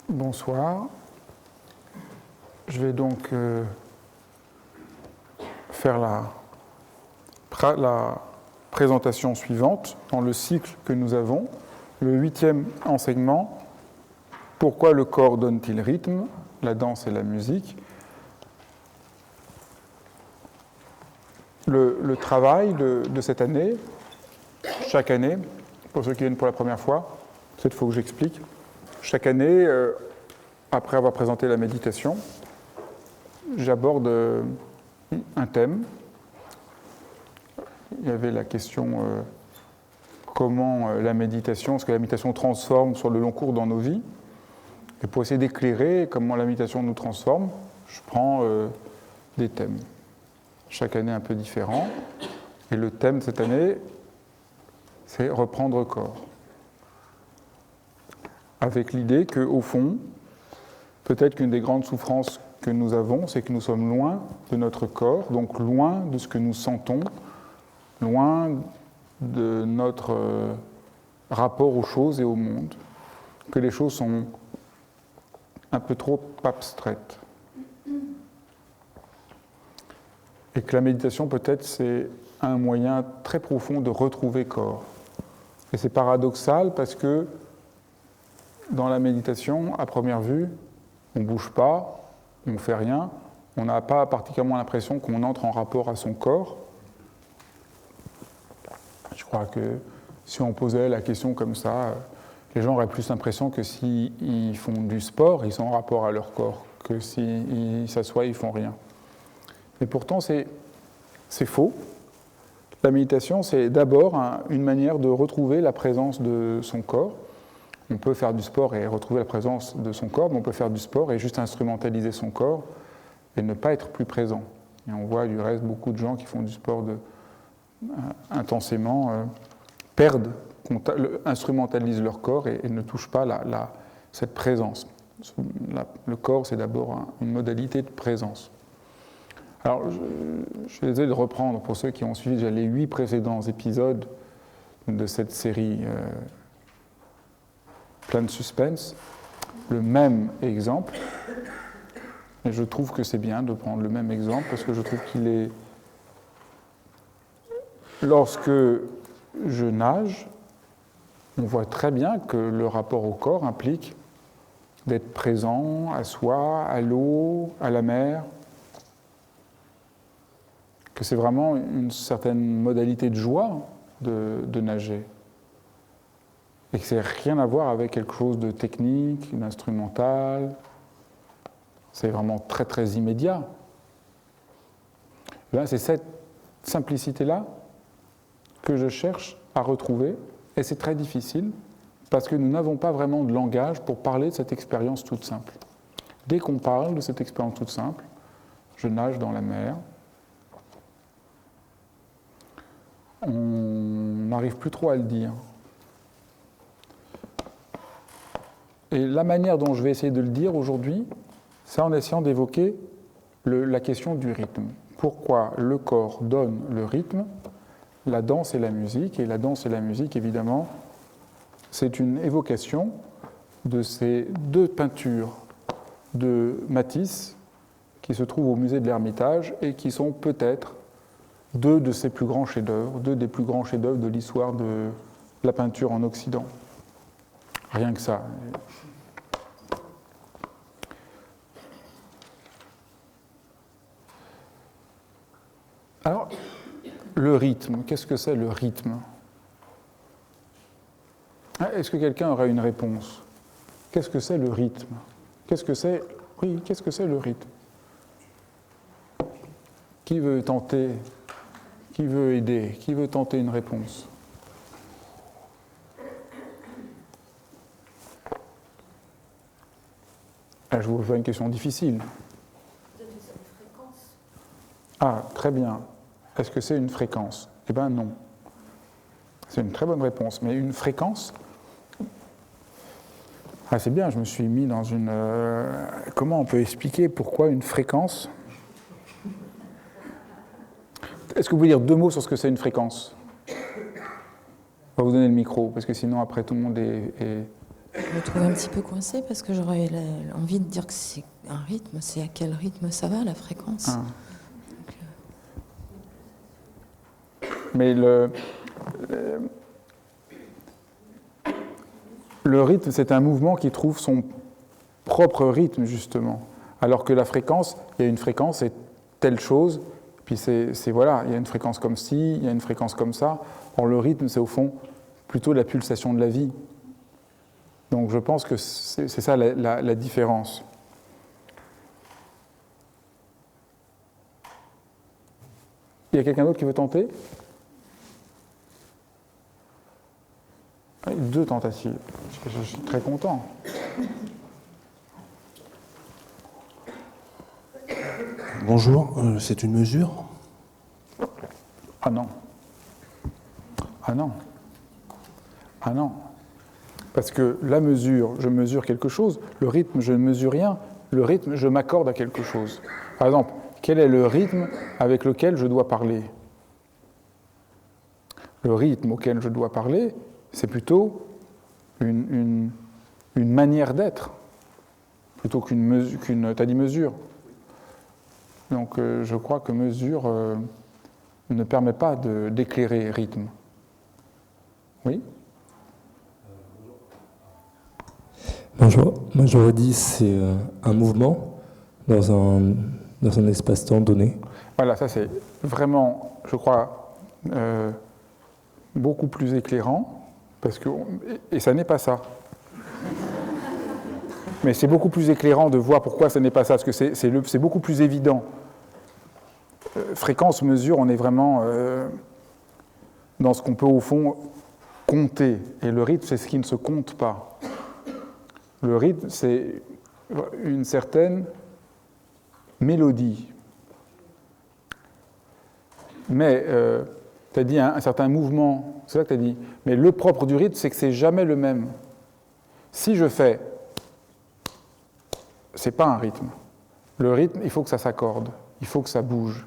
Bonsoir. Je vais donc faire la présentation suivante dans le cycle que nous avons, le 8e enseignement. Pourquoi le corps donne-t-il rythme, la danse et la musique? Le travail de cette année, chaque année, pour ceux qui viennent pour la première fois, peut-être il faut que j'explique. Chaque année, après avoir présenté la méditation, j'aborde un thème. Il y avait la question comment la méditation, ce que la méditation transforme sur le long cours dans nos vies. Et pour essayer d'éclairer comment la méditation nous transforme, je prends des thèmes. Chaque année un peu différents. Et le thème de cette année, c'est reprendre corps. Avec l'idée qu'au fond, peut-être qu'une des grandes souffrances que nous avons, c'est que nous sommes loin de notre corps, donc loin de ce que nous sentons, loin de notre rapport aux choses et au monde, que les choses sont un peu trop abstraites. Et que la méditation, peut-être, c'est un moyen très profond de retrouver corps. Et c'est paradoxal parce que dans la méditation, à première vue, on ne bouge pas, on ne fait rien, on n'a pas particulièrement l'impression qu'on entre en rapport à son corps. Je crois que si on posait la question comme ça, les gens auraient plus l'impression que s'ils font du sport, ils sont en rapport à leur corps, que s'ils s'assoient, ils ne font rien. Et pourtant, c'est faux. La méditation, c'est d'abord une manière de retrouver la présence de son corps. On peut faire du sport et retrouver la présence de son corps, mais on peut faire du sport et juste instrumentaliser son corps et ne pas être plus présent. Et on voit du reste beaucoup de gens qui font du sport intensément, instrumentalisent leur corps et ne touchent pas cette présence. Le corps, c'est d'abord une modalité de présence. Alors, je vais essayer de reprendre, pour ceux qui ont suivi déjà les 8 précédents épisodes de cette série plein de suspense, le même exemple. Et je trouve que c'est bien de prendre le même exemple parce que je trouve qu'il est... Lorsque je nage, on voit très bien que le rapport au corps implique d'être présent à soi, à l'eau, à la mer, que c'est vraiment une certaine modalité de joie de nager. Et que ça n'a rien à voir avec quelque chose de technique, d'instrumental. C'est vraiment très très immédiat. Là, c'est cette simplicité-là que je cherche à retrouver, et c'est très difficile, parce que nous n'avons pas vraiment de langage pour parler de cette expérience toute simple. Dès qu'on parle de cette expérience toute simple, je nage dans la mer, on n'arrive plus trop à le dire. Et la manière dont je vais essayer de le dire aujourd'hui, c'est en essayant d'évoquer la question du rythme. Pourquoi le corps donne le rythme, la danse et la musique? Et la danse et la musique, évidemment, c'est une évocation de ces 2 peintures de Matisse qui se trouvent au musée de l'Ermitage et qui sont peut-être 2 de ses plus grands chefs-d'œuvre, 2 des plus grands chefs-d'œuvre de l'histoire de la peinture en Occident. Rien que ça. Alors, le rythme, qu'est-ce que c'est le rythme? Est-ce que quelqu'un aurait une réponse? Qu'est-ce que c'est le rythme? Qu'est-ce que c'est le rythme? Qui veut tenter? Qui veut aider? Qui veut tenter une réponse? Je vous fais une question difficile. Ah, très bien. Est-ce que c'est une fréquence? Eh bien non. C'est une très bonne réponse. Mais une fréquence? Ah, c'est bien, je me suis mis dans une... Comment on peut expliquer pourquoi une fréquence? Est-ce que vous pouvez dire 2 mots sur ce que c'est une fréquence? Je vais vous donner le micro, parce que sinon après tout le monde est Je me trouve un petit peu coincée parce que j'aurais envie de dire que c'est un rythme. C'est à quel rythme ça va, la fréquence? Ah. Mais le rythme, c'est un mouvement qui trouve son propre rythme, justement. Alors que la fréquence, il y a une fréquence, c'est telle chose, puis voilà, il y a une fréquence comme ci, il y a une fréquence comme ça. Or, le rythme, c'est au fond plutôt la pulsation de la vie. Donc, je pense que c'est ça la différence. Il y a quelqu'un d'autre qui veut tenter? Deux tentatives. Je suis très content. Bonjour, c'est une mesure? Ah non. Ah non. Ah non. Parce que la mesure, je mesure quelque chose. Le rythme, je ne mesure rien. Le rythme, je m'accorde à quelque chose. Par exemple, quel est le rythme avec lequel je dois parler? Le rythme auquel je dois parler, c'est plutôt une manière d'être, plutôt t'as dit mesure. Donc je crois que mesure ne permet pas d'éclairer rythme. Oui? Bonjour, moi j'aurais dit c'est un mouvement dans un espace-temps donné. Voilà, ça c'est vraiment, je crois, beaucoup plus éclairant, et ça n'est pas ça. Mais c'est beaucoup plus éclairant de voir pourquoi ça n'est pas ça, parce que c'est beaucoup plus évident. Fréquence, mesure, on est vraiment dans ce qu'on peut au fond compter, et le rythme, c'est ce qui ne se compte pas. Le rythme, c'est une certaine mélodie. Mais tu as dit un certain mouvement, c'est ça que tu as dit. Mais le propre du rythme, c'est que c'est jamais le même. Si je fais, c'est pas un rythme. Le rythme, il faut que ça s'accorde, il faut que ça bouge.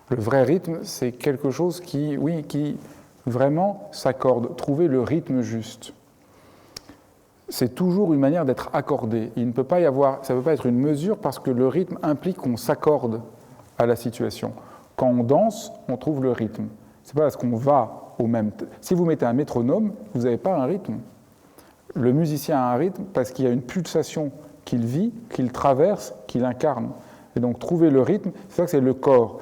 Le vrai rythme, c'est quelque chose qui vraiment s'accorde. Trouver le rythme juste. C'est toujours une manière d'être accordé. Il ne peut pas y avoir, ça ne peut pas être une mesure parce que le rythme implique qu'on s'accorde à la situation. Quand on danse, on trouve le rythme. C'est pas parce qu'on va au même. Si vous mettez un métronome, vous n'avez pas un rythme. Le musicien a un rythme parce qu'il y a une pulsation qu'il vit, qu'il traverse, qu'il incarne. Et donc trouver le rythme, c'est ça que c'est le corps.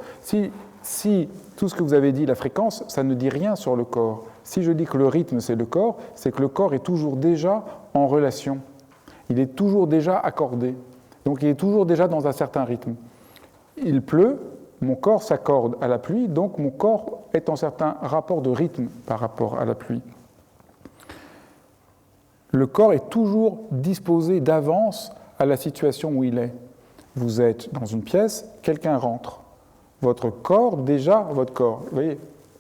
Si tout ce que vous avez dit, la fréquence, ça ne dit rien sur le corps. Si je dis que le rythme c'est le corps, c'est que le corps est toujours déjà en relation. Il est toujours déjà accordé. Donc il est toujours déjà dans un certain rythme. Il pleut, mon corps s'accorde à la pluie, donc mon corps est en certain rapport de rythme par rapport à la pluie. Le corps est toujours disposé d'avance à la situation où il est. Vous êtes dans une pièce, quelqu'un rentre. Votre corps, vous voyez,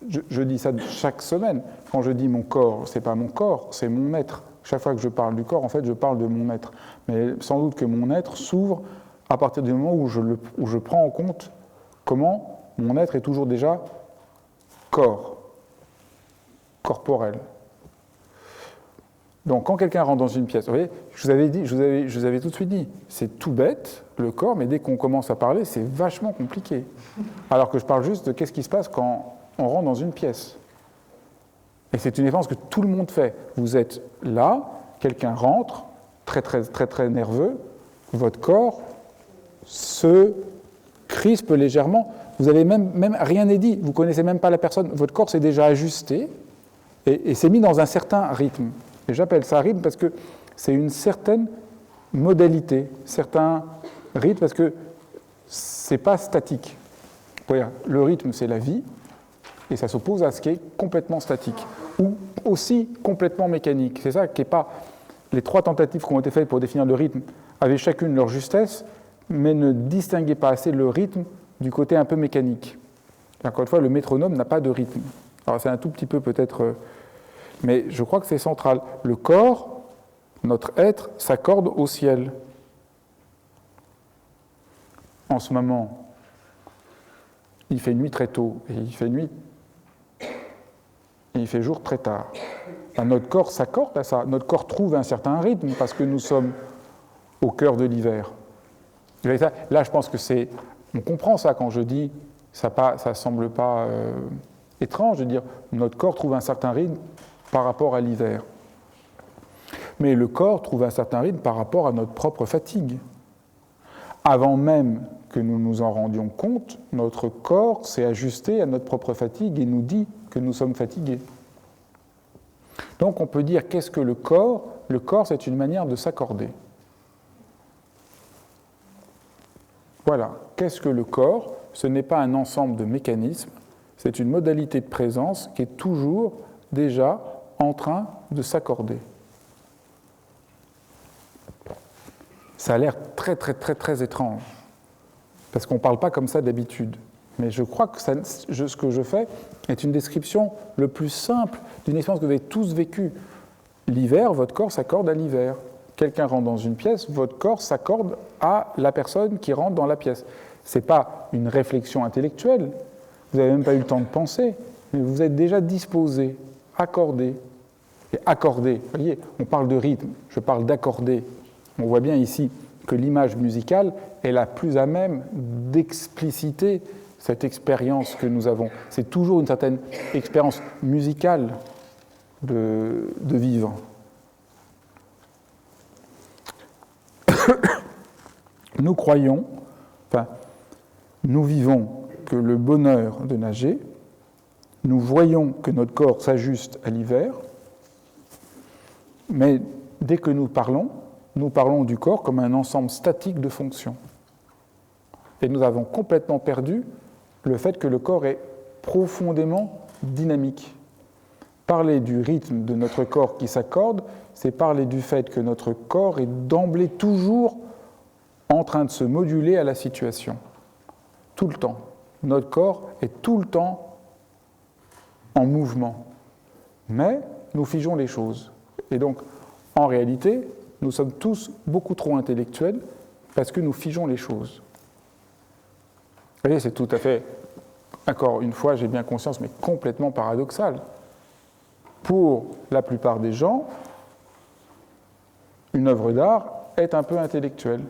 je dis ça chaque semaine. Quand je dis mon corps, ce n'est pas mon corps, c'est mon être. Chaque fois que je parle du corps, en fait, je parle de mon être. Mais sans doute que mon être s'ouvre à partir du moment où je prends en compte comment mon être est toujours déjà corps, corporel. Donc quand quelqu'un rentre dans une pièce, vous voyez, je vous avais tout de suite dit, c'est tout bête, le corps, mais dès qu'on commence à parler, c'est vachement compliqué. Alors que je parle juste de qu'est-ce qui se passe quand on rentre dans une pièce. Et c'est une défense que tout le monde fait. Vous êtes là, quelqu'un rentre, très nerveux, votre corps se crispe légèrement. Vous avez même rien n'est dit, vous ne connaissez même pas la personne, votre corps s'est déjà ajusté et s'est mis dans un certain rythme. Et j'appelle ça rythme parce que c'est une certaine modalité, certain rythme parce que c'est pas statique. Le rythme, c'est la vie, et ça s'oppose à ce qui est complètement statique, ou aussi complètement mécanique. C'est ça qui n'est pas... Les trois tentatives qui ont été faites pour définir le rythme avaient chacune leur justesse, mais ne distinguaient pas assez le rythme du côté un peu mécanique. Encore une fois, le métronome n'a pas de rythme. Alors c'est un tout petit peu peut-être... mais je crois que c'est central. Le corps, notre être, s'accorde au ciel. En ce moment, il fait nuit très tôt, et il fait nuit, et il fait jour très tard. notre corps s'accorde à ça. Notre corps trouve un certain rythme parce que nous sommes au cœur de l'hiver. Là, je pense que on comprend ça quand je dis, ça ne semble pas étrange de dire notre corps trouve un certain rythme par rapport à l'hiver. Mais le corps trouve un certain rythme par rapport à notre propre fatigue. Avant même que nous nous en rendions compte, notre corps s'est ajusté à notre propre fatigue et nous dit que nous sommes fatigués. Donc on peut dire qu'est-ce que le corps ? Le corps, c'est une manière de s'accorder. Voilà, qu'est-ce que le corps ? Ce n'est pas un ensemble de mécanismes, c'est une modalité de présence qui est toujours déjà en train de s'accorder. Ça a l'air très, très, très, très étrange, parce qu'on ne parle pas comme ça d'habitude. Mais je crois que ce que je fais est une description le plus simple d'une expérience que vous avez tous vécue. L'hiver, votre corps s'accorde à l'hiver. Quelqu'un rentre dans une pièce, votre corps s'accorde à la personne qui rentre dans la pièce. Ce n'est pas une réflexion intellectuelle, vous n'avez même pas eu le temps de penser, mais vous êtes déjà disposé, accordé. Et accorder, vous voyez, on parle de rythme, je parle d'accorder. On voit bien ici que l'image musicale est la plus à même d'expliciter cette expérience que nous avons. C'est toujours une certaine expérience musicale de vivre. Nous croyons, nous vivons que le bonheur de nager, nous voyons que notre corps s'ajuste à l'hiver, mais dès que nous parlons du corps comme un ensemble statique de fonctions. Et nous avons complètement perdu le fait que le corps est profondément dynamique. Parler du rythme de notre corps qui s'accorde, c'est parler du fait que notre corps est d'emblée toujours en train de se moduler à la situation. Tout le temps. Notre corps est tout le temps en mouvement. Mais nous figeons les choses. Et donc, en réalité, nous sommes tous beaucoup trop intellectuels parce que nous figeons les choses. Vous voyez, c'est tout à fait, encore une fois, j'ai bien conscience, mais complètement paradoxal. Pour la plupart des gens, une œuvre d'art est un peu intellectuelle.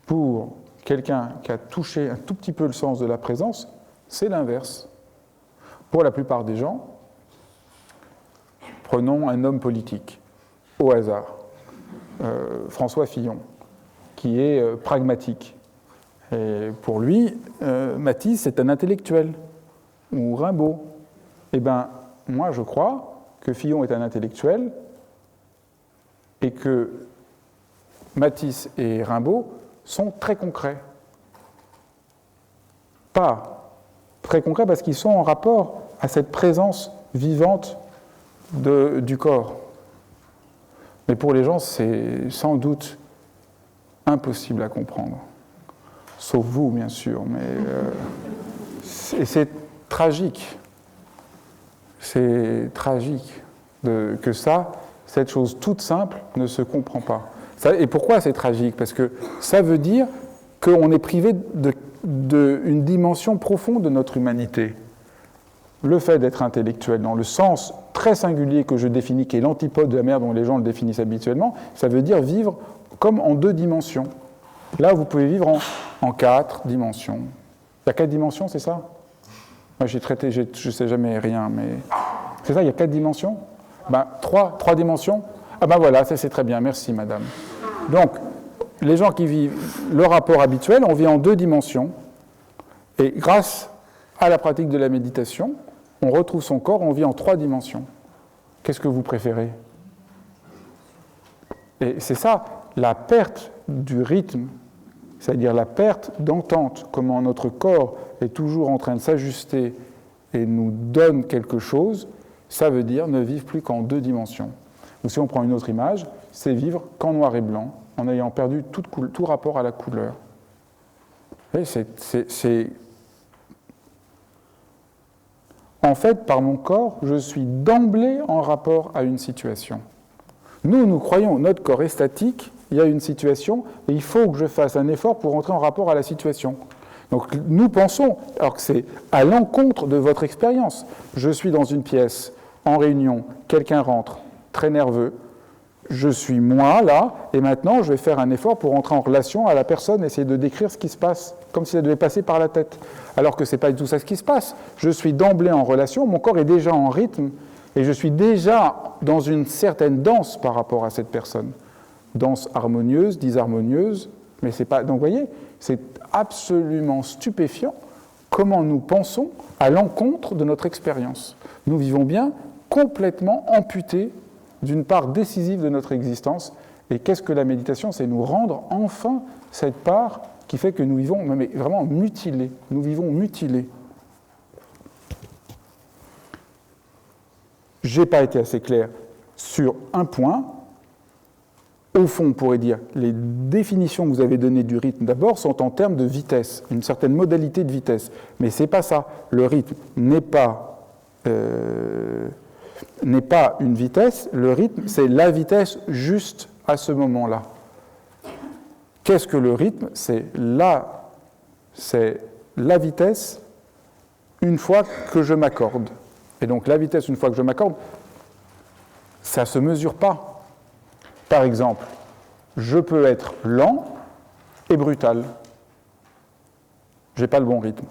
Pour quelqu'un qui a touché un tout petit peu le sens de la présence, c'est l'inverse. Pour la plupart des gens, prenons un homme politique, au hasard, François Fillon, qui est pragmatique. Et pour lui, Matisse est un intellectuel, ou Rimbaud. Eh bien, moi je crois que Fillon est un intellectuel et que Matisse et Rimbaud sont très concrets. Pas très concrets parce qu'ils sont en rapport à cette présence vivante du corps. Mais pour les gens, c'est sans doute impossible à comprendre. Sauf vous, bien sûr, mais c'est tragique. C'est tragique que cette chose toute simple, ne se comprend pas. Et pourquoi c'est tragique ? Parce que ça veut dire qu'on est privé d'une dimension profonde de notre humanité. Le fait d'être intellectuel, dans le sens très singulier que je définis, qui est l'antipode de la manière dont les gens le définissent habituellement, ça veut dire vivre comme en 2 dimensions. Là, vous pouvez vivre en 4 dimensions. Il y a 4 dimensions, c'est ça ? Moi, je ne sais jamais rien, mais... C'est ça, il y a 4 dimensions ? 3 dimensions ? Ah ben voilà, ça c'est très bien, merci madame. Donc, les gens qui vivent le rapport habituel, on vit en 2 dimensions, et grâce à la pratique de la méditation, on retrouve son corps, on vit en 3 dimensions. Qu'est-ce que vous préférez ? Et c'est ça, la perte du rythme, c'est-à-dire la perte d'entente, comment notre corps est toujours en train de s'ajuster et nous donne quelque chose, ça veut dire ne vivre plus qu'en 2 dimensions. Ou si on prend une autre image, c'est vivre qu'en noir et blanc, en ayant perdu tout rapport à la couleur. Et En fait, par mon corps, je suis d'emblée en rapport à une situation. Nous croyons, notre corps est statique, il y a une situation, et il faut que je fasse un effort pour entrer en rapport à la situation. Donc nous pensons, alors que c'est à l'encontre de votre expérience. Je suis dans une pièce, en réunion, quelqu'un rentre, très nerveux, je suis moi là, et maintenant je vais faire un effort pour entrer en relation à la personne, essayer de décrire ce qui se passe, comme si ça devait passer par la tête. Alors que ce n'est pas du tout ça ce qui se passe. Je suis d'emblée en relation, mon corps est déjà en rythme, et je suis déjà dans une certaine danse par rapport à cette personne. Danse harmonieuse, disharmonieuse, mais c'est pas. Donc vous voyez, c'est absolument stupéfiant comment nous pensons à l'encontre de notre expérience. Nous vivons bien complètement amputés d'une part décisive de notre existence. Et qu'est-ce que la méditation? C'est nous rendre enfin cette part qui fait que nous vivons mais vraiment mutilés. Nous vivons mutilés. Je n'ai pas été assez clair sur un point. Au fond, on pourrait dire, les définitions que vous avez données du rythme, d'abord, sont en termes de vitesse, une certaine modalité de vitesse. Mais ce n'est pas ça. Le rythme n'est pas une vitesse. Le rythme, c'est la vitesse juste à ce moment-là. Qu'est-ce que le rythme? C'est la vitesse une fois que je m'accorde. Et donc la vitesse une fois que je m'accorde, ça ne se mesure pas. Par exemple, je peux être lent et brutal. Je n'ai pas le bon rythme.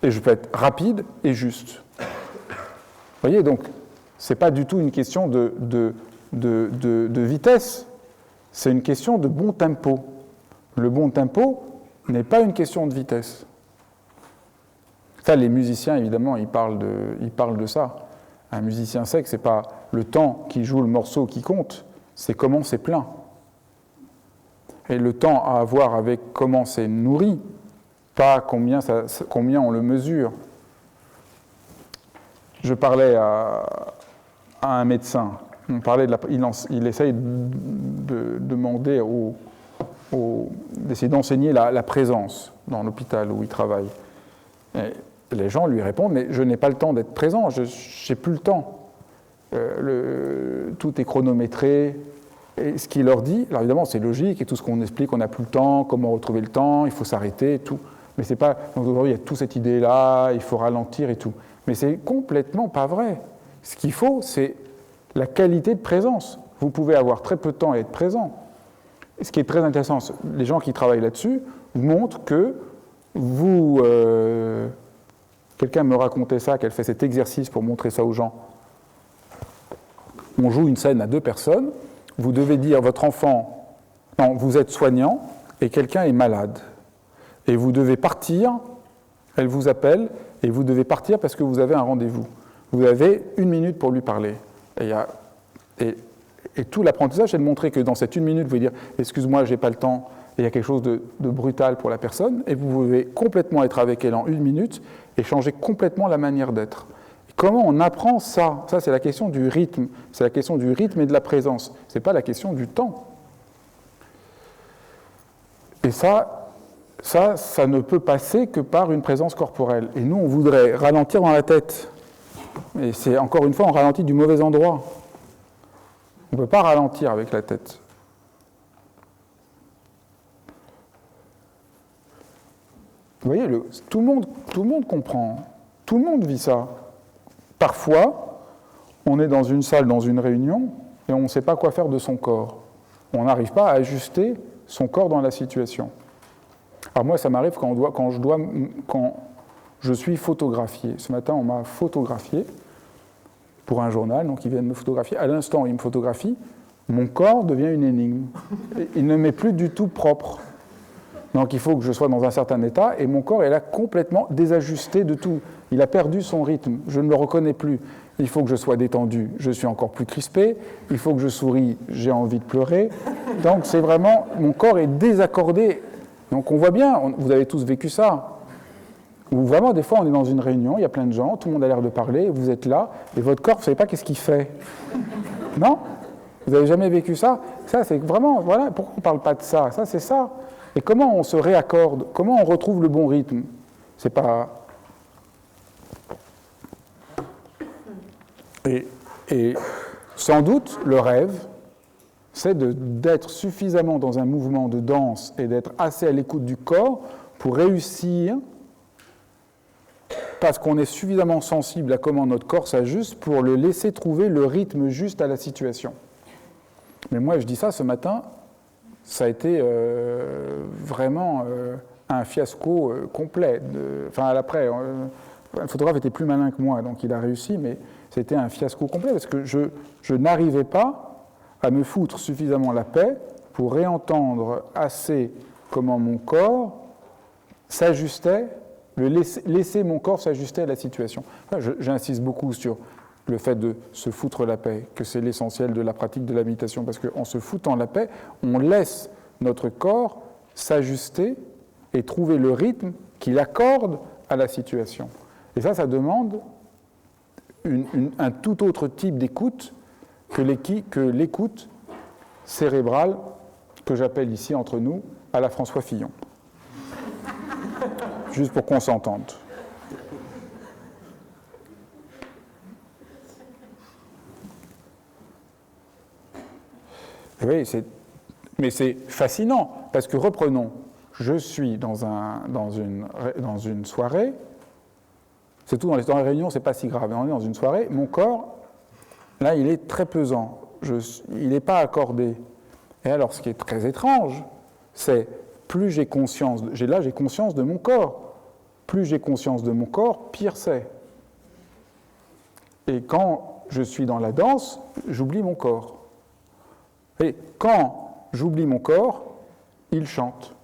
Et je peux être rapide et juste. Vous voyez, donc, ce n'est pas du tout une question de vitesse, c'est une question de bon tempo. Le bon tempo n'est pas une question de vitesse. Ça, les musiciens, évidemment, ils parlent de ça. Un musicien sait que ce n'est pas le temps qui joue le morceau qui compte, c'est comment c'est plein. Et le temps à avoir avec comment c'est nourri, pas combien on le mesure. Je parlais à un médecin, il essaye de demander d'essayer d'enseigner la présence dans l'hôpital où il travaille. Et les gens lui répondent, mais je n'ai pas le temps d'être présent, je n'ai plus le temps. Tout est chronométré. Et ce qu'il leur dit, alors évidemment c'est logique, et tout ce qu'on explique, on n'a plus le temps, comment retrouver le temps, il faut s'arrêter et tout. Mais c'est pas. Donc aujourd'hui il y a toute cette idée-là, il faut ralentir et tout. Mais c'est complètement pas vrai. Ce qu'il faut, c'est la qualité de présence. Vous pouvez avoir très peu de temps et être présent. Et ce qui est très intéressant, les gens qui travaillent là-dessus montrent que vous. Quelqu'un me racontait ça, qu'elle fait cet exercice pour montrer ça aux gens. On joue une scène à 2 personnes. Vous devez dire votre enfant, non, vous êtes soignant et quelqu'un est malade. Et vous devez partir, elle vous appelle, et vous devez partir parce que vous avez un rendez-vous. Vous avez 1 minute pour lui parler. Et tout l'apprentissage, c'est de montrer que dans cette 1 minute, vous pouvez dire « excuse-moi, je n'ai pas le temps », et il y a quelque chose de brutal pour la personne, et vous pouvez complètement être avec elle en 1 minute et changer complètement la manière d'être. Comment on apprend ça? Ça, c'est la question du rythme. C'est la question du rythme et de la présence. Ce n'est pas la question du temps. Et ça ne peut passer que par une présence corporelle. Et nous, on voudrait ralentir dans la tête. Et c'est, encore une fois, on ralentit du mauvais endroit. On ne peut pas ralentir avec la tête. Vous voyez, tout le monde comprend. Tout le monde vit ça. Parfois, on est dans une salle, dans une réunion, et on ne sait pas quoi faire de son corps. On n'arrive pas à ajuster son corps dans la situation. Alors moi, ça m'arrive quand je suis photographié. Ce matin, on m'a photographié pour un journal, donc ils viennent me photographier. À l'instant où ils me photographient, mon corps devient une énigme. Il ne m'est plus du tout propre. Donc il faut que je sois dans un certain état, et mon corps est là complètement désajusté de tout. Il a perdu son rythme, je ne le reconnais plus. Il faut que je sois détendu, je suis encore plus crispé. Il faut que je souris, j'ai envie de pleurer. Donc c'est vraiment, mon corps est désaccordé. Donc on voit bien, vous avez tous vécu ça. Où vraiment, des fois, on est dans une réunion, il y a plein de gens, tout le monde a l'air de parler, vous êtes là, et votre corps, vous ne savez pas qu'est-ce qu'il fait. Non? Vous n'avez jamais vécu ça? Ça, c'est vraiment, voilà, pourquoi on ne parle pas de ça? Ça, c'est ça. Et comment on se réaccorde? Comment on retrouve le bon rythme? C'est pas... Et sans doute, le rêve, c'est d'être suffisamment dans un mouvement de danse et d'être assez à l'écoute du corps pour réussir, parce qu'on est suffisamment sensible à comment notre corps s'ajuste pour le laisser trouver le rythme juste à la situation. Mais moi, je dis ça ce matin, ça a été vraiment un fiasco complet. Enfin, après, le photographe était plus malin que moi, donc il a réussi, mais c'était un fiasco complet parce que je n'arrivais pas à me foutre suffisamment la paix pour réentendre assez comment mon corps s'ajustait, laisser mon corps s'ajuster à la situation. Enfin, j'insiste beaucoup sur le fait de se foutre la paix, que c'est l'essentiel de la pratique de la méditation, parce qu'en se foutant la paix, on laisse notre corps s'ajuster et trouver le rythme qu'il accorde à la situation. Et ça demande un tout autre type d'écoute que l'écoute cérébrale que j'appelle ici entre nous à la François Fillon. Juste pour qu'on s'entende. Oui, mais c'est fascinant, parce que reprenons, je suis dans une soirée, c'est tout dans les réunions, c'est pas si grave, on est dans une soirée, mon corps, là, il est très pesant, il n'est pas accordé. Et alors, ce qui est très étrange, c'est plus j'ai conscience, j'ai conscience de mon corps, plus j'ai conscience de mon corps, pire c'est. Et quand je suis dans la danse, j'oublie mon corps. Et quand j'oublie mon corps, il chante.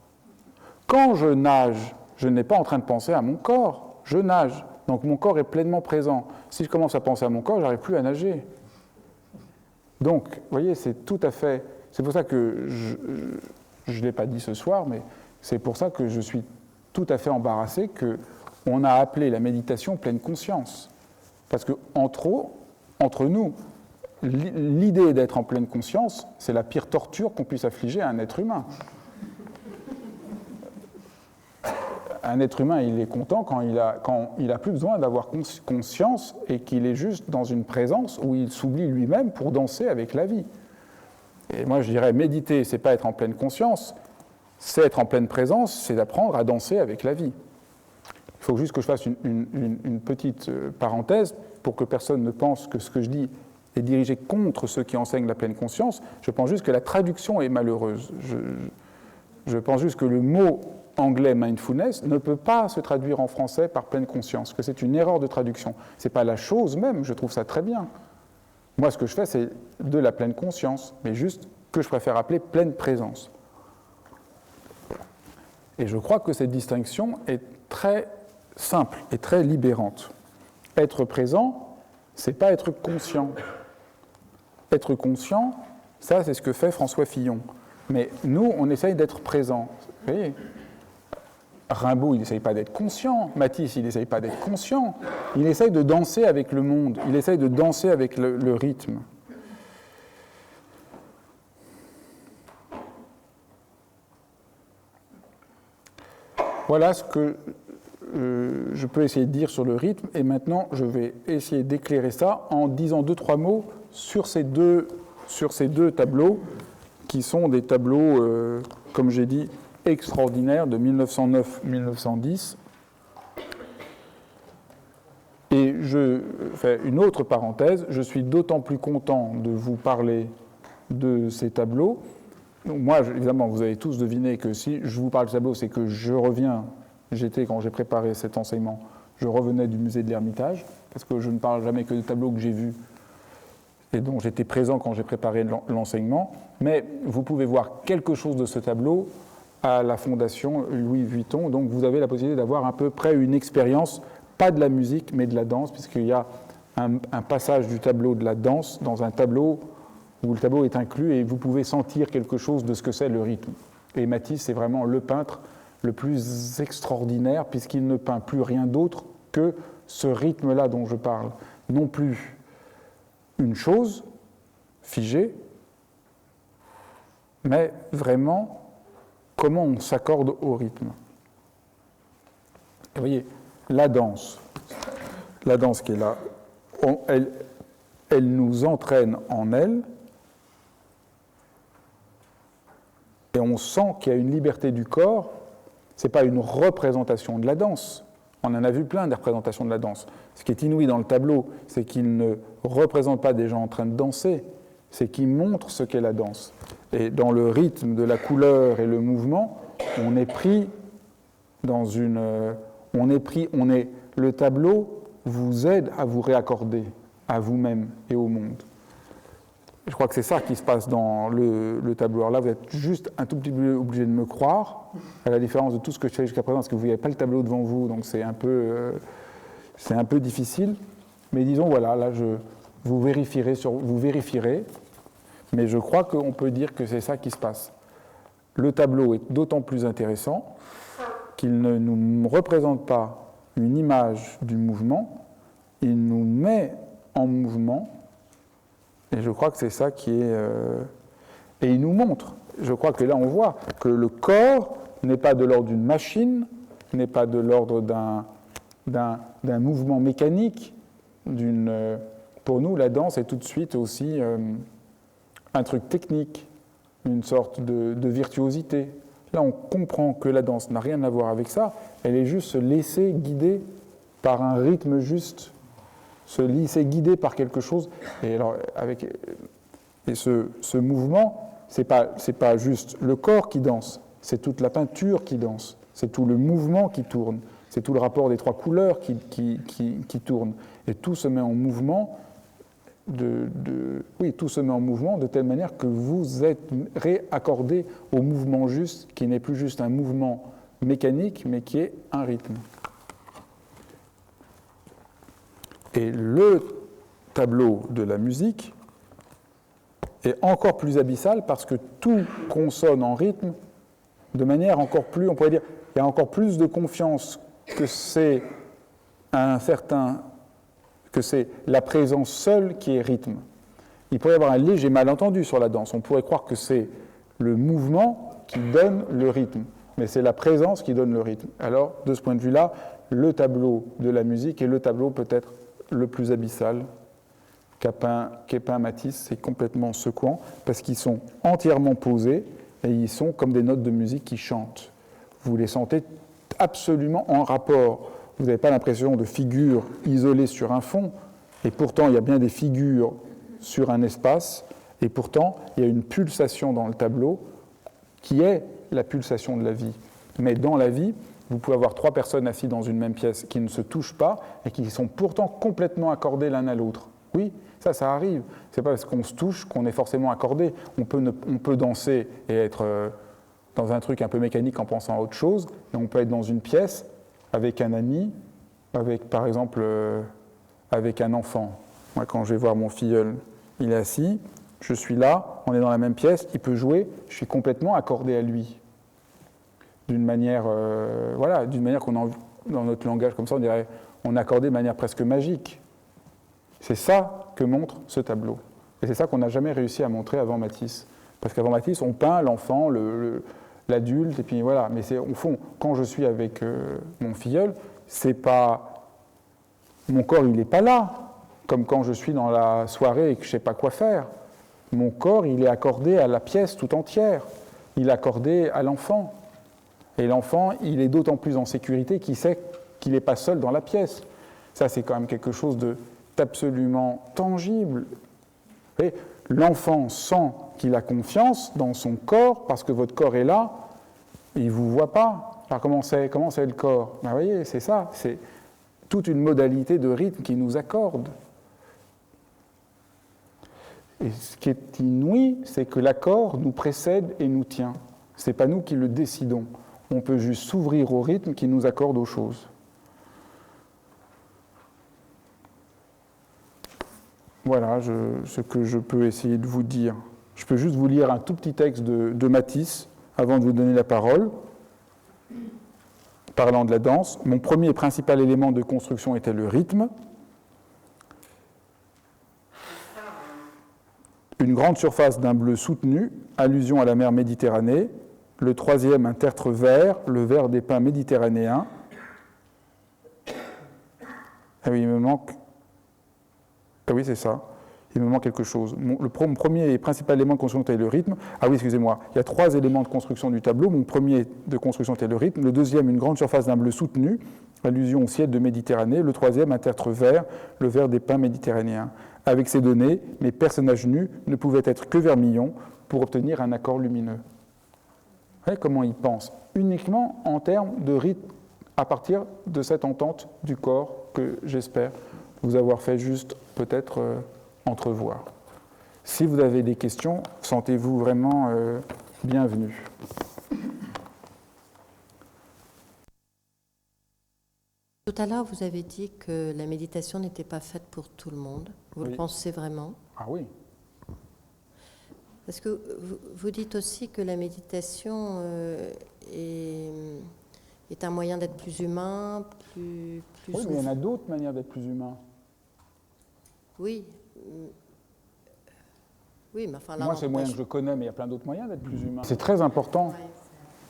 Quand je nage, je n'ai pas en train de penser à mon corps, je nage. Donc mon corps est pleinement présent. Si je commence à penser à mon corps, je n'arrive plus à nager. Donc, vous voyez, c'est tout à fait... C'est pour ça que je ne l'ai pas dit ce soir, mais c'est pour ça que je suis tout à fait embarrassé qu'on a appelé la méditation pleine conscience. Parce que entre nous, l'idée d'être en pleine conscience, c'est la pire torture qu'on puisse affliger à un être humain. Un être humain, il est content quand il a plus besoin d'avoir conscience et qu'il est juste dans une présence où il s'oublie lui-même pour danser avec la vie. Et moi, je dirais, méditer, c'est pas être en pleine conscience, c'est être en pleine présence, c'est d'apprendre à danser avec la vie. Il faut juste que je fasse une petite parenthèse pour que personne ne pense que ce que je dis est dirigé contre ceux qui enseignent la pleine conscience. Je pense juste que la traduction est malheureuse. Je pense juste que le mot anglais mindfulness ne peut pas se traduire en français par pleine conscience, que c'est une erreur de traduction. Ce n'est pas la chose même, je trouve ça très bien. Moi, ce que je fais, c'est de la pleine conscience, mais juste que je préfère appeler pleine présence. Et je crois que cette distinction est très simple et très libérante. Être présent, c'est pas être conscient. Être conscient, ça, c'est ce que fait François Fillon. Mais nous, on essaye d'être présent. Vous voyez, Rimbaud, il n'essaye pas d'être conscient. Matisse, il n'essaye pas d'être conscient. Il essaye de danser avec le monde. Il essaye de danser avec le rythme. Voilà ce que je peux essayer de dire sur le rythme. Et maintenant, je vais essayer d'éclairer ça en disant 2-3 mots sur ces deux tableaux, qui sont des tableaux, comme j'ai dit, extraordinaires de 1909-1910. Et je fais une autre parenthèse, je suis d'autant plus content de vous parler de ces tableaux. Donc moi, évidemment, vous avez tous deviné que si je vous parle de tableaux, c'est que je reviens, quand j'ai préparé cet enseignement, je revenais du musée de l'Ermitage, parce que je ne parle jamais que de tableaux que j'ai vus et dont j'étais présent quand j'ai préparé l'enseignement, mais vous pouvez voir quelque chose de ce tableau à la Fondation Louis Vuitton, donc vous avez la possibilité d'avoir à peu près une expérience, pas de la musique, mais de la danse, puisqu'il y a un passage du tableau de la danse dans un tableau où le tableau est inclus et vous pouvez sentir quelque chose de ce que c'est le rythme. Et Matisse, c'est vraiment le peintre le plus extraordinaire, puisqu'il ne peint plus rien d'autre que ce rythme-là dont je parle. Non plus une chose figée, mais vraiment comment on s'accorde au rythme. Et vous voyez, la danse qui est là, elle nous entraîne en elle, et on sent qu'il y a une liberté du corps. Ce n'est pas une représentation de la danse. On en a vu plein des représentations de la danse. Ce qui est inouï dans le tableau, c'est qu'il ne représente pas des gens en train de danser, c'est qu'il montre ce qu'est la danse. Et dans le rythme de la couleur et le mouvement, on est pris dans une... le tableau vous aide à vous réaccorder à vous-même et au monde. Je crois que c'est ça qui se passe dans le tableau. Alors là, vous êtes juste un tout petit peu obligé de me croire, à la différence de tout ce que je fais jusqu'à présent, parce que vous n'avez pas le tableau devant vous, donc c'est un peu difficile. Mais disons, voilà, là, vous vérifierez, mais je crois qu'on peut dire que c'est ça qui se passe. Le tableau est d'autant plus intéressant qu'il ne nous représente pas une image du mouvement, il nous met en mouvement. Et je crois que c'est ça qui est... Et il nous montre. Je crois que là, on voit que le corps n'est pas de l'ordre d'une machine, n'est pas de l'ordre d'un mouvement mécanique. Pour nous, la danse est tout de suite aussi un truc technique, une sorte de virtuosité. Là, on comprend que la danse n'a rien à voir avec ça. Elle est juste se laisser guider par un rythme juste, se laisser guider par quelque chose. Et alors, ce mouvement, c'est pas juste le corps qui danse, c'est toute la peinture qui danse, c'est tout le mouvement qui tourne, c'est tout le rapport des trois couleurs qui tourne. Et tout se met en mouvement tout se met en mouvement de telle manière que vous êtes réaccordé au mouvement juste, qui n'est plus juste un mouvement mécanique, mais qui est un rythme. Et le tableau de la musique est encore plus abyssal parce que tout consonne en rythme de manière encore plus, on pourrait dire, il y a encore plus de confiance que c'est la présence seule qui est rythme. Il pourrait y avoir un léger malentendu sur la danse. On pourrait croire que c'est le mouvement qui donne le rythme, mais c'est la présence qui donne le rythme. Alors, de ce point de vue-là, le tableau de la musique est le tableau peut-être le plus abyssal qu'ait peint Matisse. C'est complètement secouant parce qu'ils sont entièrement posés et ils sont comme des notes de musique qui chantent. Vous les sentez absolument en rapport. Vous n'avez pas l'impression de figures isolées sur un fond, et pourtant il y a bien des figures sur un espace, et pourtant il y a une pulsation dans le tableau qui est la pulsation de la vie. Mais dans la vie, vous pouvez avoir trois personnes assises dans une même pièce qui ne se touchent pas et qui sont pourtant complètement accordées l'un à l'autre. Oui, ça arrive. C'est pas parce qu'on se touche qu'on est forcément accordé. On peut danser et être dans un truc un peu mécanique en pensant à autre chose, et on peut être dans une pièce avec un ami, par exemple avec un enfant. Moi, quand je vais voir mon filleul, il est assis, je suis là, on est dans la même pièce, il peut jouer, je suis complètement accordé à lui. D'une manière, d'une manière qu'on a dans notre langage comme ça, on dirait, on est accordé de manière presque magique. C'est ça que montre ce tableau. Et c'est ça qu'on n'a jamais réussi à montrer avant Matisse. Parce qu'avant Matisse, on peint l'enfant, l'adulte, et puis voilà. Mais c'est au fond, quand je suis avec mon filleul, c'est pas mon corps, il n'est pas là, comme quand je suis dans la soirée et que je ne sais pas quoi faire. Mon corps, il est accordé à la pièce tout entière. Il est accordé à l'enfant. Et l'enfant, il est d'autant plus en sécurité qu'il sait qu'il n'est pas seul dans la pièce. Ça, c'est quand même quelque chose d'absolument tangible. Et l'enfant sent qu'il a confiance dans son corps parce que votre corps est là, et il ne vous voit pas. Alors comment c'est le corps? Ben, vous voyez, c'est ça, c'est toute une modalité de rythme qui nous accorde. Et ce qui est inouï, c'est que l'accord nous précède et nous tient. Ce n'est pas nous qui le décidons. On peut juste s'ouvrir au rythme qui nous accorde aux choses. Voilà ce que je peux essayer de vous dire. Je peux juste vous lire un tout petit texte de Matisse avant de vous donner la parole. Parlant de la danse, mon premier et principal élément de construction était le rythme. Une grande surface d'un bleu soutenu, allusion à la mer Méditerranée. Le troisième, un tertre vert, le vert des pins méditerranéens. Ah oui, il me manque. Ah oui, c'est ça. Il me manque quelque chose. Le premier et principal élément de construction était le rythme. Ah oui, excusez-moi. Il y a 3 éléments de construction du tableau. Mon premier de construction était le rythme. Le deuxième, une grande surface d'un bleu soutenu, allusion au ciel de Méditerranée. Le troisième, un tertre vert, le vert des pins méditerranéens. Avec ces données, mes personnages nus ne pouvaient être que vermillons pour obtenir un accord lumineux. Vous voyez comment ils pensent uniquement en termes de rythme à partir de cette entente du corps que j'espère vous avoir fait juste peut-être entrevoir. Si vous avez des questions, sentez-vous vraiment bienvenus. Tout à l'heure, vous avez dit que la méditation n'était pas faite pour tout le monde. Vous le pensez vraiment? Ah oui. Parce que vous dites aussi que la méditation est un moyen d'être plus humain, plus oui, mais il y en a d'autres manières d'être plus humain. Oui. Oui, mais enfin là... Moi, c'est le moyen que je connais, mais il y a plein d'autres moyens d'être plus humain. C'est très important.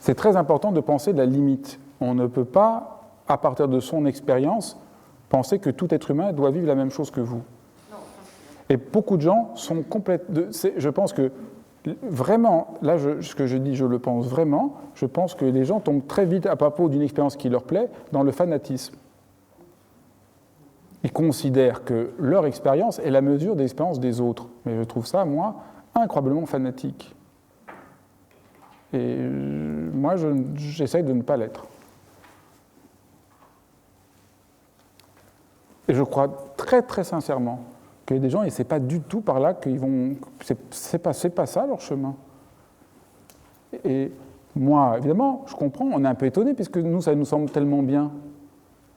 C'est très important de penser de la limite. On ne peut pas, à partir de son expérience, penser que tout être humain doit vivre la même chose que vous. Et beaucoup de gens sont complètement... Je pense que, vraiment, là, ce que je dis, je le pense vraiment, je pense que les gens tombent très vite, à propos d'une expérience qui leur plaît, dans le fanatisme. Ils considèrent que leur expérience est la mesure des expériences des autres. Mais je trouve ça, moi, incroyablement fanatique. Et moi, j'essaye de ne pas l'être. Et je crois très, très sincèrement qu'il y a des gens, et ce n'est pas du tout par là qu'ils vont... C'est pas ça leur chemin. Et moi, évidemment, je comprends, on est un peu étonné, puisque nous, ça nous semble tellement bien.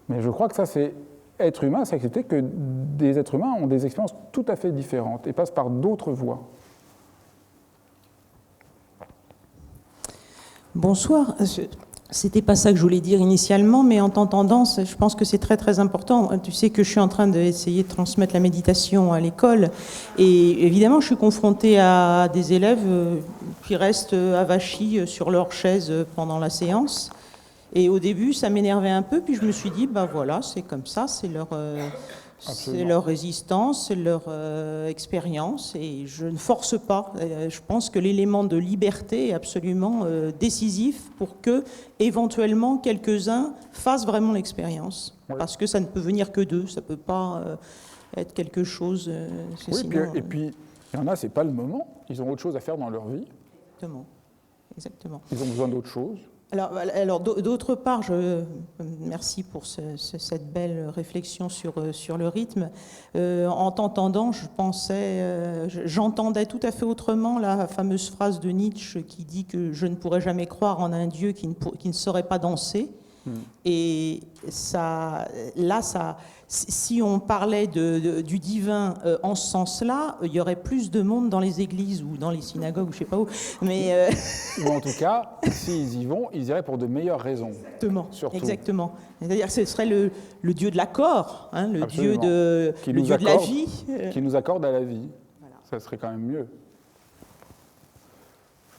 Mais je crois que ça, c'est... Être humain, c'est accepter que des êtres humains ont des expériences tout à fait différentes et passent par d'autres voies. Bonsoir. C'était pas ça que je voulais dire initialement, mais en t'entendant, je pense que c'est très très important. Tu sais que je suis en train d'essayer de transmettre la méditation à l'école, et évidemment, je suis confrontée à des élèves qui restent avachis sur leur chaise pendant la séance. Et au début, ça m'énervait un peu, puis je me suis dit, ben voilà, c'est comme ça, c'est leur résistance, c'est leur expérience, et je ne force pas. Je pense que l'élément de liberté est absolument décisif pour que, éventuellement, quelques-uns fassent vraiment l'expérience. Oui. Parce que ça ne peut venir que d'eux, ça ne peut pas être quelque chose... oui, sinon, et puis, il y en a, ce n'est pas le moment, ils ont autre chose à faire dans leur vie. Exactement. Ils ont besoin d'autre chose. Alors d'autre part, merci pour cette belle réflexion sur le rythme. En t'entendant, j'entendais tout à fait autrement la fameuse phrase de Nietzsche qui dit que je ne pourrais jamais croire en un Dieu qui ne saurait pas danser. Et ça, si on parlait du divin en ce sens-là, il y aurait plus de monde dans les églises ou dans les synagogues, ou je ne sais pas où. Mais ou en tout cas, s'ils y vont, ils iraient pour de meilleures raisons. Exactement. Surtout. Exactement. C'est-à-dire que ce serait le dieu de l'accord, hein, le Absolument. dieu de la vie. Qui nous accorde à la vie. Voilà. Ça serait quand même mieux.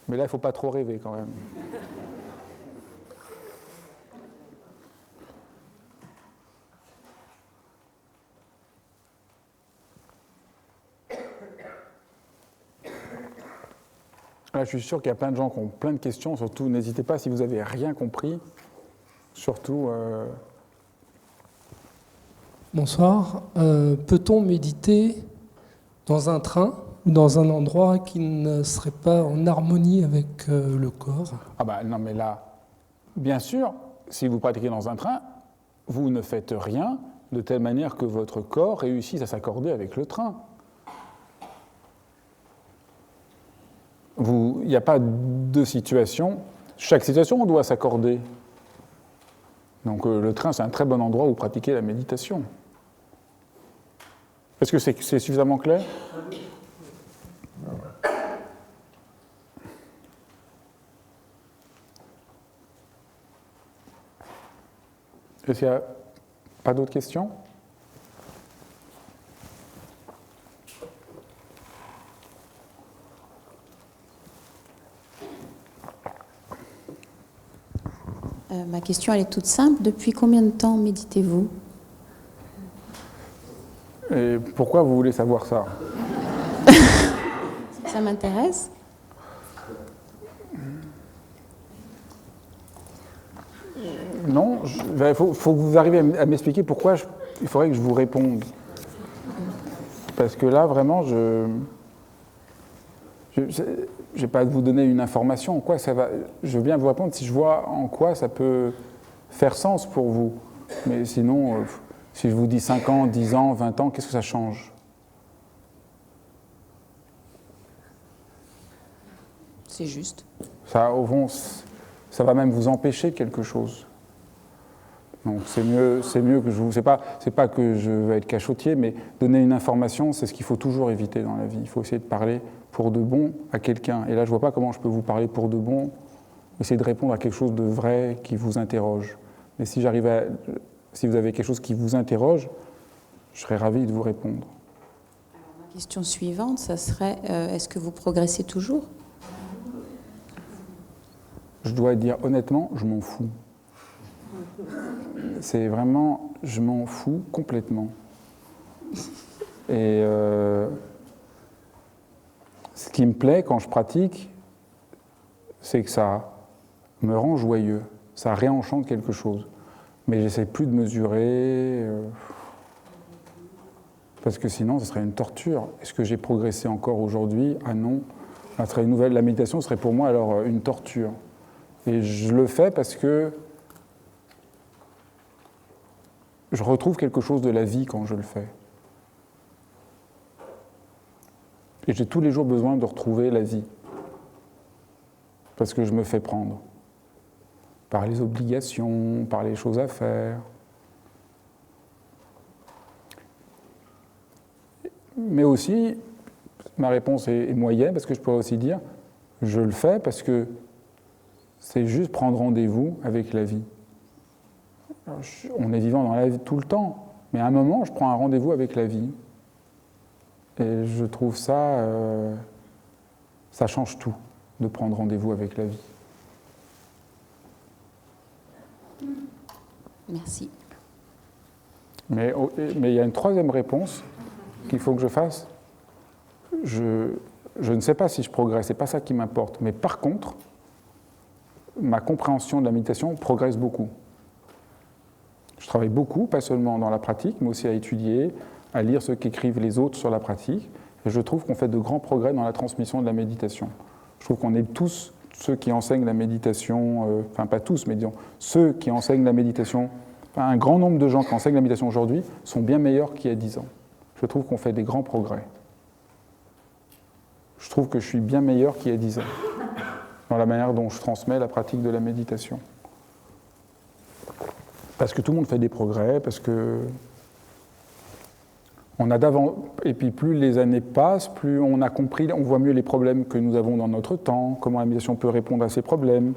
Mais là, il ne faut pas trop rêver quand même. Là, je suis sûr qu'il y a plein de gens qui ont plein de questions. Surtout, n'hésitez pas si vous n'avez rien compris. Surtout... Bonsoir. Peut-on méditer dans un train ou dans un endroit qui ne serait pas en harmonie avec le corps? Ah bah non, mais là, bien sûr, si vous pratiquez dans un train, vous ne faites rien de telle manière que votre corps réussisse à s'accorder avec le train. Il n'y a pas de situation. Chaque situation, on doit s'accorder. Donc le train, c'est un très bon endroit où pratiquer la méditation. Est-ce que c'est suffisamment clair ? Est-ce qu'il n'y a pas d'autres questions ? Ma question, elle est toute simple. Depuis combien de temps méditez-vous ? Et pourquoi vous voulez savoir ça ? ça m'intéresse. Non, il faut que vous arriviez à m'expliquer pourquoi il faudrait que je vous réponde. Parce que là, vraiment, je n'ai pas à vous donner une information. En quoi ça va, je veux bien vous répondre si je vois en quoi ça peut faire sens pour vous. Mais sinon, si je vous dis 5 ans, 10 ans, 20 ans, qu'est-ce que ça change? C'est juste. Ça, au fond, ça va même vous empêcher quelque chose. Donc c'est mieux que je vous... C'est pas que je veux être cachotier, mais donner une information, c'est ce qu'il faut toujours éviter dans la vie. Il faut essayer de parler pour de bon à quelqu'un. Et là, je vois pas comment je peux vous parler pour de bon, essayer de répondre à quelque chose de vrai qui vous interroge. Mais si vous avez quelque chose qui vous interroge, je serais ravi de vous répondre. Alors, ma question suivante, ça serait, est-ce que vous progressez toujours? Je dois dire honnêtement, je m'en fous. C'est vraiment, je m'en fous complètement. Et ce qui me plaît quand je pratique, c'est que ça me rend joyeux, ça réenchante quelque chose. Mais j'essaie plus de mesurer, parce que sinon, ce serait une torture. Est-ce que j'ai progressé encore aujourd'hui? Ah non. Ça serait une nouvelle. La méditation serait pour moi alors une torture. Et je le fais parce que je retrouve quelque chose de la vie quand je le fais. Et j'ai tous les jours besoin de retrouver la vie. Parce que je me fais prendre. Par les obligations, par les choses à faire. Mais aussi, ma réponse est moyenne, parce que je pourrais aussi dire, je le fais parce que c'est juste prendre rendez-vous avec la vie. On est vivant dans la vie tout le temps, mais à un moment, je prends un rendez-vous avec la vie. Et je trouve ça, ça change tout, de prendre rendez-vous avec la vie. Merci. Mais il y a une troisième réponse qu'il faut que je fasse. Je ne sais pas si je progresse, c'est pas ça qui m'importe. Mais par contre, ma compréhension de la méditation progresse beaucoup. Je travaille beaucoup, pas seulement dans la pratique, mais aussi à étudier, à lire ce qu'écrivent les autres sur la pratique. Et je trouve qu'on fait de grands progrès dans la transmission de la méditation. Je trouve qu'on est tous, ceux qui enseignent la méditation, enfin pas tous, mais disons, ceux qui enseignent la méditation, enfin, un grand nombre de gens qui enseignent la méditation aujourd'hui sont bien meilleurs qu'il y a 10 ans. Je trouve qu'on fait des grands progrès. Je trouve que je suis bien meilleur qu'il y a 10 ans dans la manière dont je transmets la pratique de la méditation. Parce que tout le monde fait des progrès, parce que on a et puis plus les années passent, plus on a compris, on voit mieux les problèmes que nous avons dans notre temps, comment la méditation peut répondre à ces problèmes.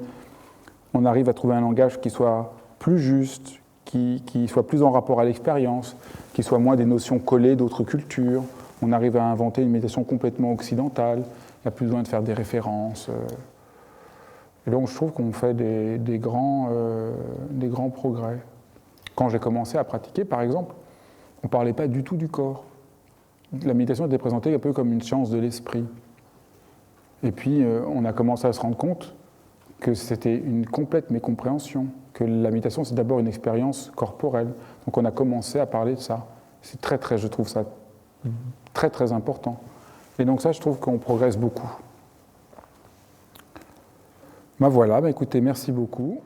On arrive à trouver un langage qui soit plus juste, qui soit plus en rapport à l'expérience, qui soit moins des notions collées d'autres cultures. On arrive à inventer une méditation complètement occidentale. Il n'y a plus besoin de faire des références. Et donc je trouve qu'on fait des grands progrès. Quand j'ai commencé à pratiquer, par exemple, on ne parlait pas du tout du corps. La méditation était présentée un peu comme une science de l'esprit. Et puis on a commencé à se rendre compte que c'était une complète mécompréhension, que la méditation c'est d'abord une expérience corporelle. Donc on a commencé à parler de ça. C'est je trouve ça très très important. Et donc ça, je trouve qu'on progresse beaucoup. Ben voilà, écoutez, merci beaucoup.